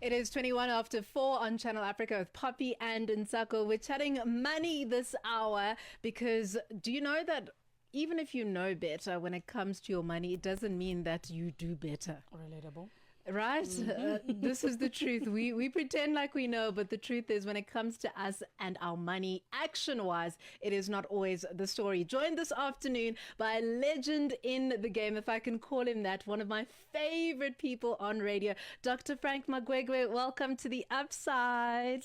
It is 21 after 4 on Channel Africa with Poppy and Ntsako. We're chatting money this hour because do you know that even if you know better when it comes to your money, it doesn't mean that you do better. Relatable. Right? This is the truth. We pretend like we know, but the truth is when it comes to us and our money, action-wise, it is not always the story. Joined this afternoon by a legend in the game, if I can call him that, one of my favorite people on radio, Dr. Frank Magwegwe. Welcome to the Upside.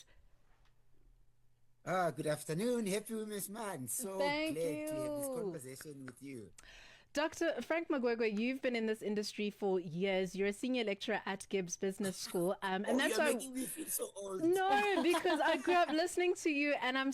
Good afternoon. Happy Women's Month. So Thank glad you. to have this conversation with you. Dr. Frank Magwegwe, you've been in this industry for years. You're a senior lecturer at Gibbs Business School. And that's you're why making me feel so old. No, because I grew up listening to you and I'm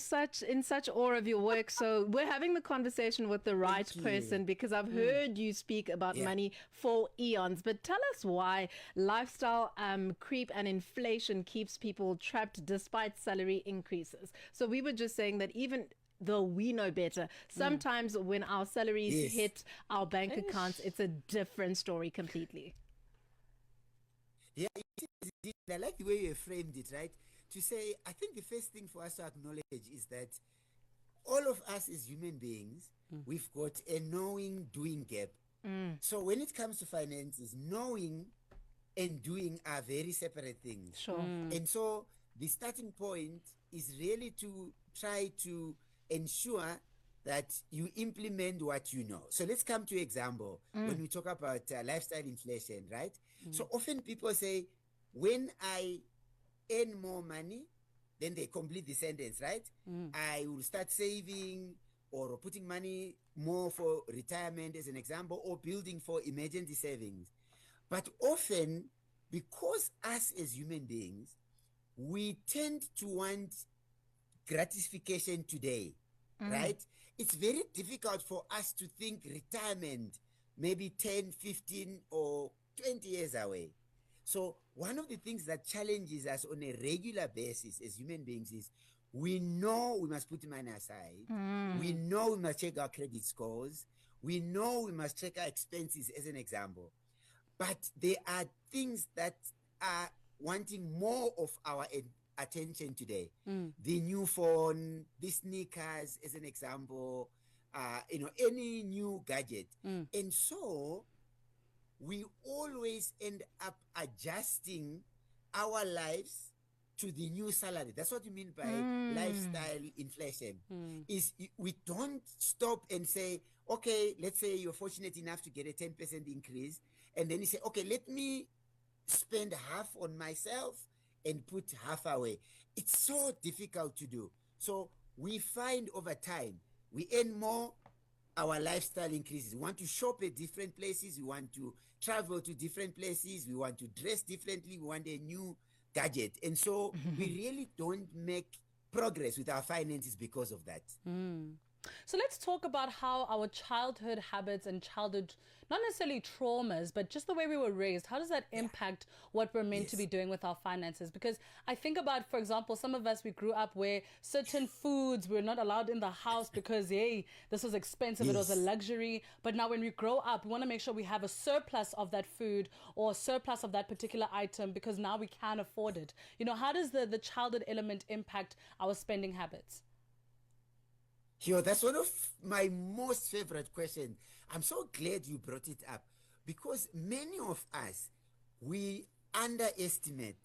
in such awe of your work. So we're having the conversation with the right person because I've heard you speak about money for eons. But tell us why lifestyle creep and inflation keeps people trapped despite salary increases. So we were just saying that even though we know better, sometimes when our salaries hit our bank accounts, it's a different story completely. Yeah, I like the way you framed it, right? To say, I think the first thing for us to acknowledge is that all of us as human beings, we've got a knowing doing gap. So when it comes to finances, knowing and doing are very separate things. Sure. And so the starting point is really to try to ensure that you implement what you know. So let's come to example when we talk about lifestyle inflation, right? So often people say, when I earn more money, then they complete the sentence, right? I will start saving or putting money more for retirement as an example, or building for emergency savings. But often, because us as human beings, we tend to want gratification today, right? It's very difficult for us to think retirement maybe 10, 15 or 20 years away. So one of the things that challenges us on a regular basis as human beings is we know we must put money aside. We know we must check our credit scores. We know we must check our expenses as an example. But there are things that are wanting more of our attention today. The new phone, the sneakers as an example, any new gadget. And so we always end up adjusting our lives to the new salary. That's what you mean by lifestyle inflation. Is we don't stop and say, okay, let's say you're fortunate enough to get a 10% increase, and then you say, okay, let me spend half on myself and put half away. It's so difficult to do. So we find over time, we earn more, our lifestyle increases. We want to shop at different places. We want to travel to different places. We want to dress differently. We want a new gadget. And so we really don't make progress with our finances because of that. So let's talk about how our childhood habits and childhood, not necessarily traumas, but just the way we were raised, how does that impact what we're meant to be doing with our finances? Because I think about, for example, some of us, we grew up where certain foods were not allowed in the house because, hey, this was expensive, it was a luxury. But now when we grow up, we want to make sure we have a surplus of that food or a surplus of that particular item because now we can afford it. You know, how does the childhood element impact our spending habits? Yo, that's one of my most favorite questions. I'm so glad you brought it up because many of us, we underestimate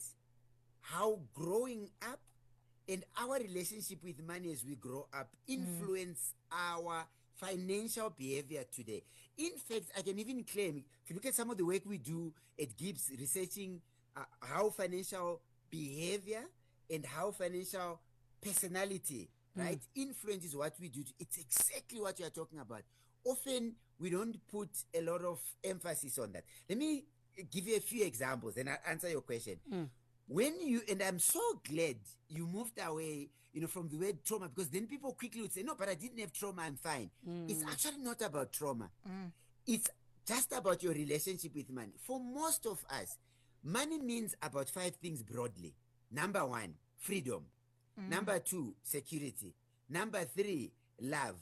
how growing up and our relationship with money as we grow up influence our financial behavior today. In fact, I can even claim, if you look at some of the work we do at Gibbs, researching how financial behavior and how financial personality right influences what we do. It's exactly what you are talking about. Often we don't put a lot of emphasis on that. Let me give you a few examples and I'll answer your question. When you, and I'm so glad you moved away, from the word trauma, because then people quickly would say, no, but I didn't have trauma, I'm fine. It's actually not about trauma. It's just about your relationship with money. For most of us, money means about 5 things broadly. Number 1, freedom. Number 2, security. Number 3, love.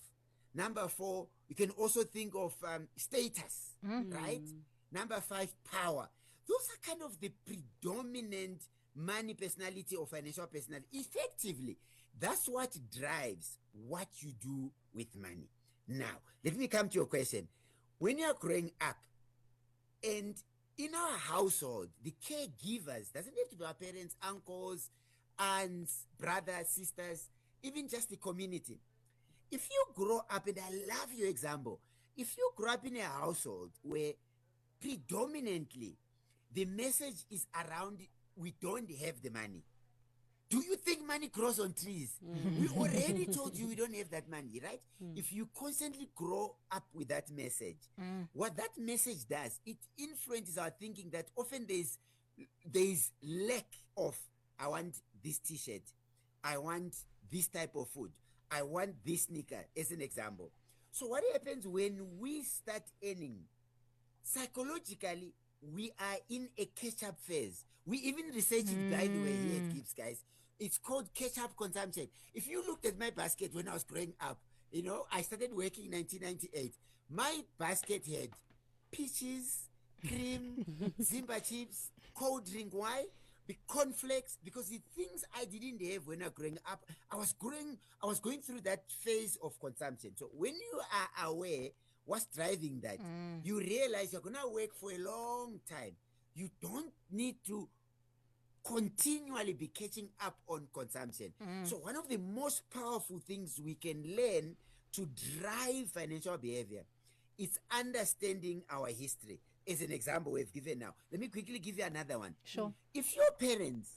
Number 4, you can also think of status, right? Number 5, power. Those are kind of the predominant money personality or financial personality. Effectively, that's what drives what you do with money. Now, let me come to your question. When you're growing up, and in our household, the caregivers doesn't have to be our parents, uncles, aunts, brothers, sisters, even just the community. If you grow up, and I love your example, if you grow up in a household where predominantly the message is around we don't have the money, do you think money grows on trees? We already told you we don't have that money, right? If you constantly grow up with that message, what that message does, it influences our thinking that often there's lack of, I want this t-shirt, I want this type of food, I want this sneaker, as an example. So what happens when we start earning? Psychologically, we are in a catch-up phase. We even research it, by the way, here at Gibbs, guys. It's called catch-up consumption. If you looked at my basket when I was growing up, I started working in 1998. My basket had peaches, cream, Zimba chips, cold drink. Why? Cornflakes, because the things I didn't have when I was growing up, I was going through that phase of consumption. So when you are aware what's driving that, you realize you're gonna work for a long time. You don't need to continually be catching up on consumption. So one of the most powerful things we can learn to drive financial behavior is understanding our history. As an example we've given now, let me quickly give you another one. Sure. If your parents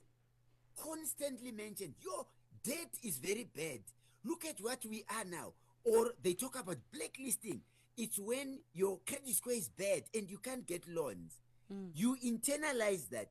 constantly mention your debt is very bad, look at what we are now, or they talk about blacklisting, it's when your credit score is bad and you can't get loans. You internalize that,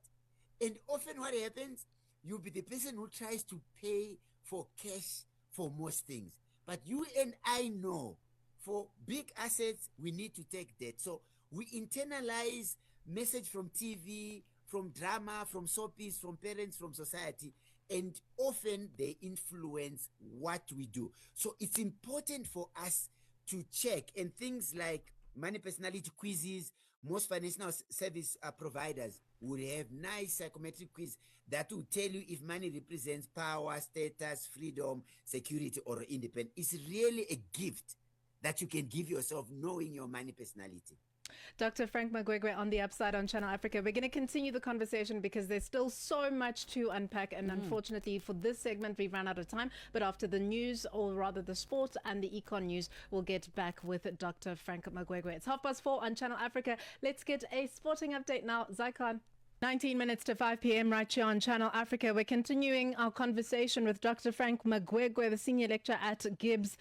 and often what happens, you'll be the person who tries to pay for cash for most things. But you and I know for big assets we need to take debt. So we internalize message from TV, from drama, from soapies, from parents, from society, and often they influence what we do. So it's important for us to check, and things like money personality quizzes, most financial service providers would have nice psychometric quiz that will tell you if money represents power, status, freedom, security, or independence. It's really a gift that you can give yourself, knowing your money personality. Dr. Frank Magwegwe on the Upside on Channel Africa. We're going to continue the conversation because there's still so much to unpack. And unfortunately, for this segment, we've run out of time. But after the news, or rather the sports and the econ news, we'll get back with Dr. Frank Magwegwe. It's 4:30 on Channel Africa. Let's get a sporting update now. Zycon. 19 minutes to 5 p.m. right here on Channel Africa. We're continuing our conversation with Dr. Frank Magwegwe, the senior lecturer at Gibbs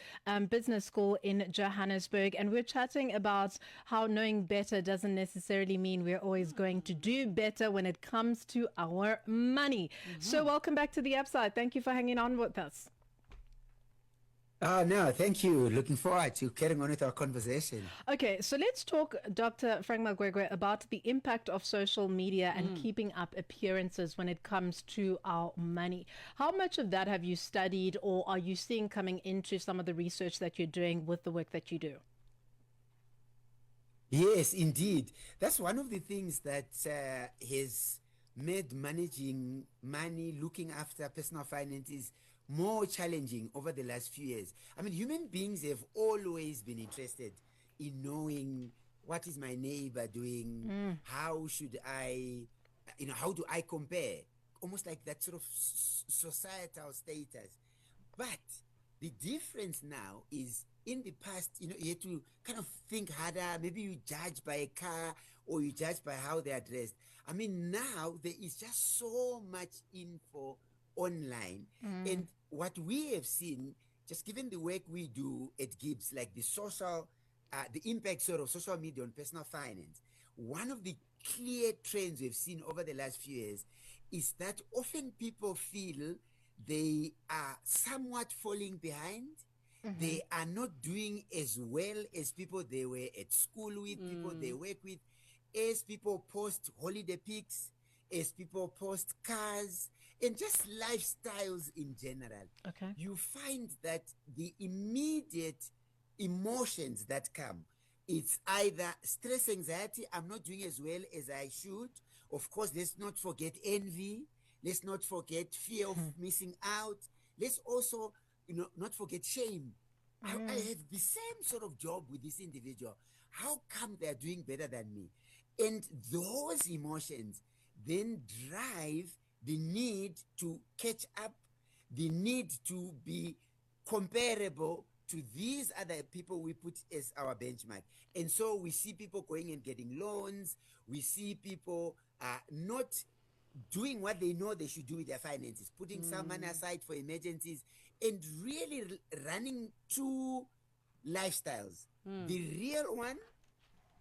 Business School in Johannesburg. And we're chatting about how knowing better doesn't necessarily mean we're always going to do better when it comes to our money. So welcome back to The Upside. Thank you for hanging on with us. No, thank you. Looking forward to carrying on with our conversation. Okay, so let's talk, Dr. Frank Magwegwe, about the impact of social media and keeping up appearances when it comes to our money. How much of that have you studied, or are you seeing coming into some of the research that you're doing with the work that you do? Yes, indeed. That's one of the things that has made managing money, looking after personal finances, more challenging over the last few years. I mean, human beings have always been interested in knowing, what is my neighbor doing? How should I, how do I compare? Almost like that sort of societal status. But the difference now is, in the past, you had to kind of think harder. Maybe you judge by a car, or you judge by how they are dressed. I mean, now there is just so much info online. And what we have seen, just given the work we do at Gibbs, like the impact sort of social media on personal finance, one of the clear trends we've seen over the last few years is that often people feel they are somewhat falling behind. They are not doing as well as people they were at school with, people they work with, as people post holiday pics, as people post cars, and just lifestyles in general. Okay. You find that the immediate emotions that come, it's either stress, anxiety, I'm not doing as well as I should. Of course, let's not forget envy. Let's not forget fear of missing out. Let's also, not forget shame. I have the same sort of job with this individual. How come they're doing better than me? And those emotions then drive the need to catch up, the need to be comparable to these other people we put as our benchmark. And so we see people going and getting loans. We see people not doing what they know they should do with their finances, putting some money aside for emergencies, and really running two lifestyles, the real one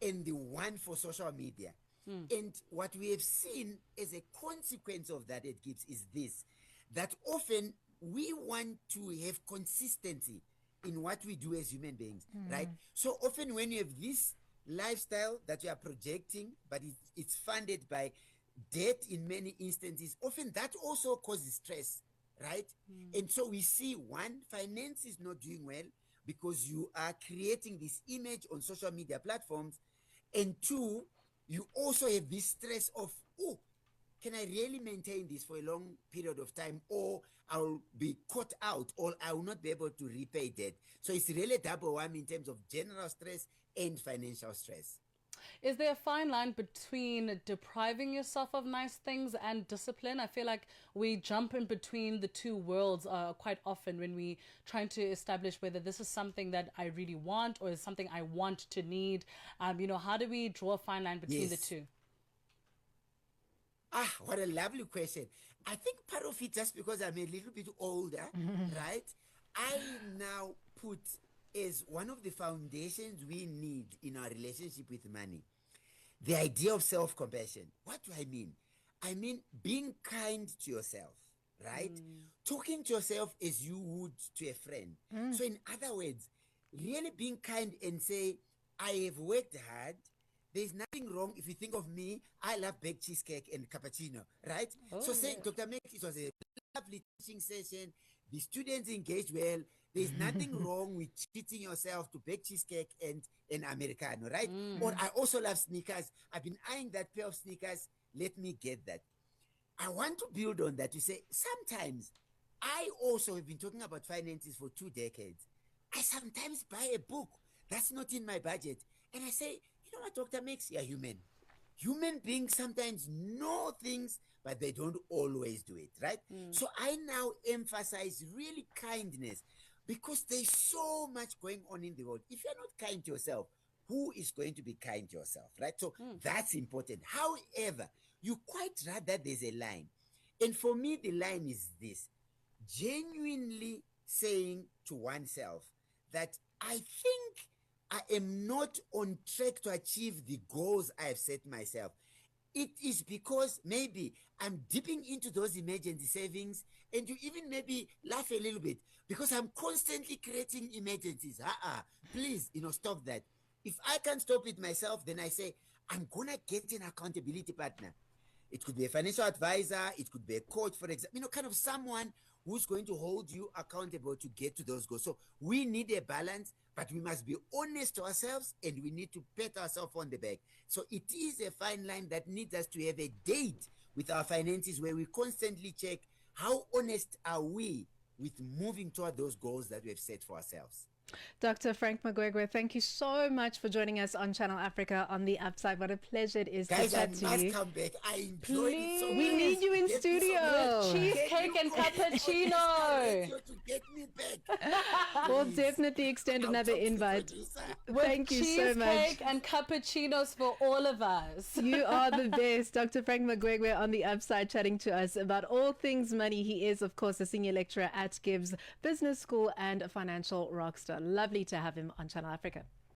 and the one for social media. And what we have seen as a consequence of that, it gives, is this, that often we want to have consistency in what we do as human beings, right? So often when you have this lifestyle that you are projecting, but it's funded by debt in many instances, often that also causes stress, right? And so we see, one, finance is not doing well because you are creating this image on social media platforms, and two, you also have this stress of, oh, can I really maintain this for a long period of time, or I'll be caught out, or I will not be able to repay debt. So it's really a double whammy in terms of general stress and financial stress. Is there a fine line between depriving yourself of nice things and discipline? I feel like we jump in between the two worlds quite often when we trying to establish whether this is something that I really want or is something I want to need. How do we draw a fine line between the two? What a lovely question. I think part of it, just because I'm a little bit older, right? I now put as one of the foundations we need in our relationship with money, the idea of self-compassion. What do I mean? I mean being kind to yourself, right? Talking to yourself as you would to a friend. So in other words, really being kind and say, I have worked hard. There's nothing wrong. If you think of me, I love baked cheesecake and cappuccino, right? So saying, Dr. Mek, it was a lovely teaching session. The students engaged well. There's nothing wrong with treating yourself to baked cheesecake and an Americano, right? Or I also love sneakers. I've been eyeing that pair of sneakers. Let me get that. I want to build on that to say, sometimes I also have been talking about finances for 2 decades. I sometimes buy a book that's not in my budget. And I say, you know what, Dr. Makes, you're human. Human beings sometimes know things, but they don't always do it, right? So I now emphasize really kindness, because there's so much going on in the world. If you're not kind to yourself, who is going to be kind to yourself, right? So that's important. However, you quite right that there's a line. And for me, the line is this: genuinely saying to oneself that I think I am not on track to achieve the goals I have set myself. It is because maybe I'm dipping into those emergency savings, and you even maybe laugh a little bit because I'm constantly creating emergencies. Please, stop that. If I can't stop it myself, then I say, I'm gonna get an accountability partner. It could be a financial advisor, it could be a coach, for example, kind of someone who's going to hold you accountable to get to those goals. So we need a balance, but we must be honest to ourselves, and we need to pat ourselves on the back. So it is a fine line that needs us to have a date with our finances, where we constantly check how honest are we with moving toward those goals that we have set for ourselves. Dr. Frank Magwegwe, thank you so much for joining us on Channel Africa on The Upside. What a pleasure it is Guys, to chat to you. Guys, I must come back. I enjoyed it so much. We need you in studio. Cheesecake and cappuccino. To get me back. We'll definitely extend another invite. Thank you so much. Cheesecake and cappuccinos for all of us. You are the best. Dr. Frank Magwegwe on The Upside, chatting to us about all things money. He is, of course, a senior lecturer at Gibbs Business School and a financial rockstar. Lovely to have him on Channel Africa.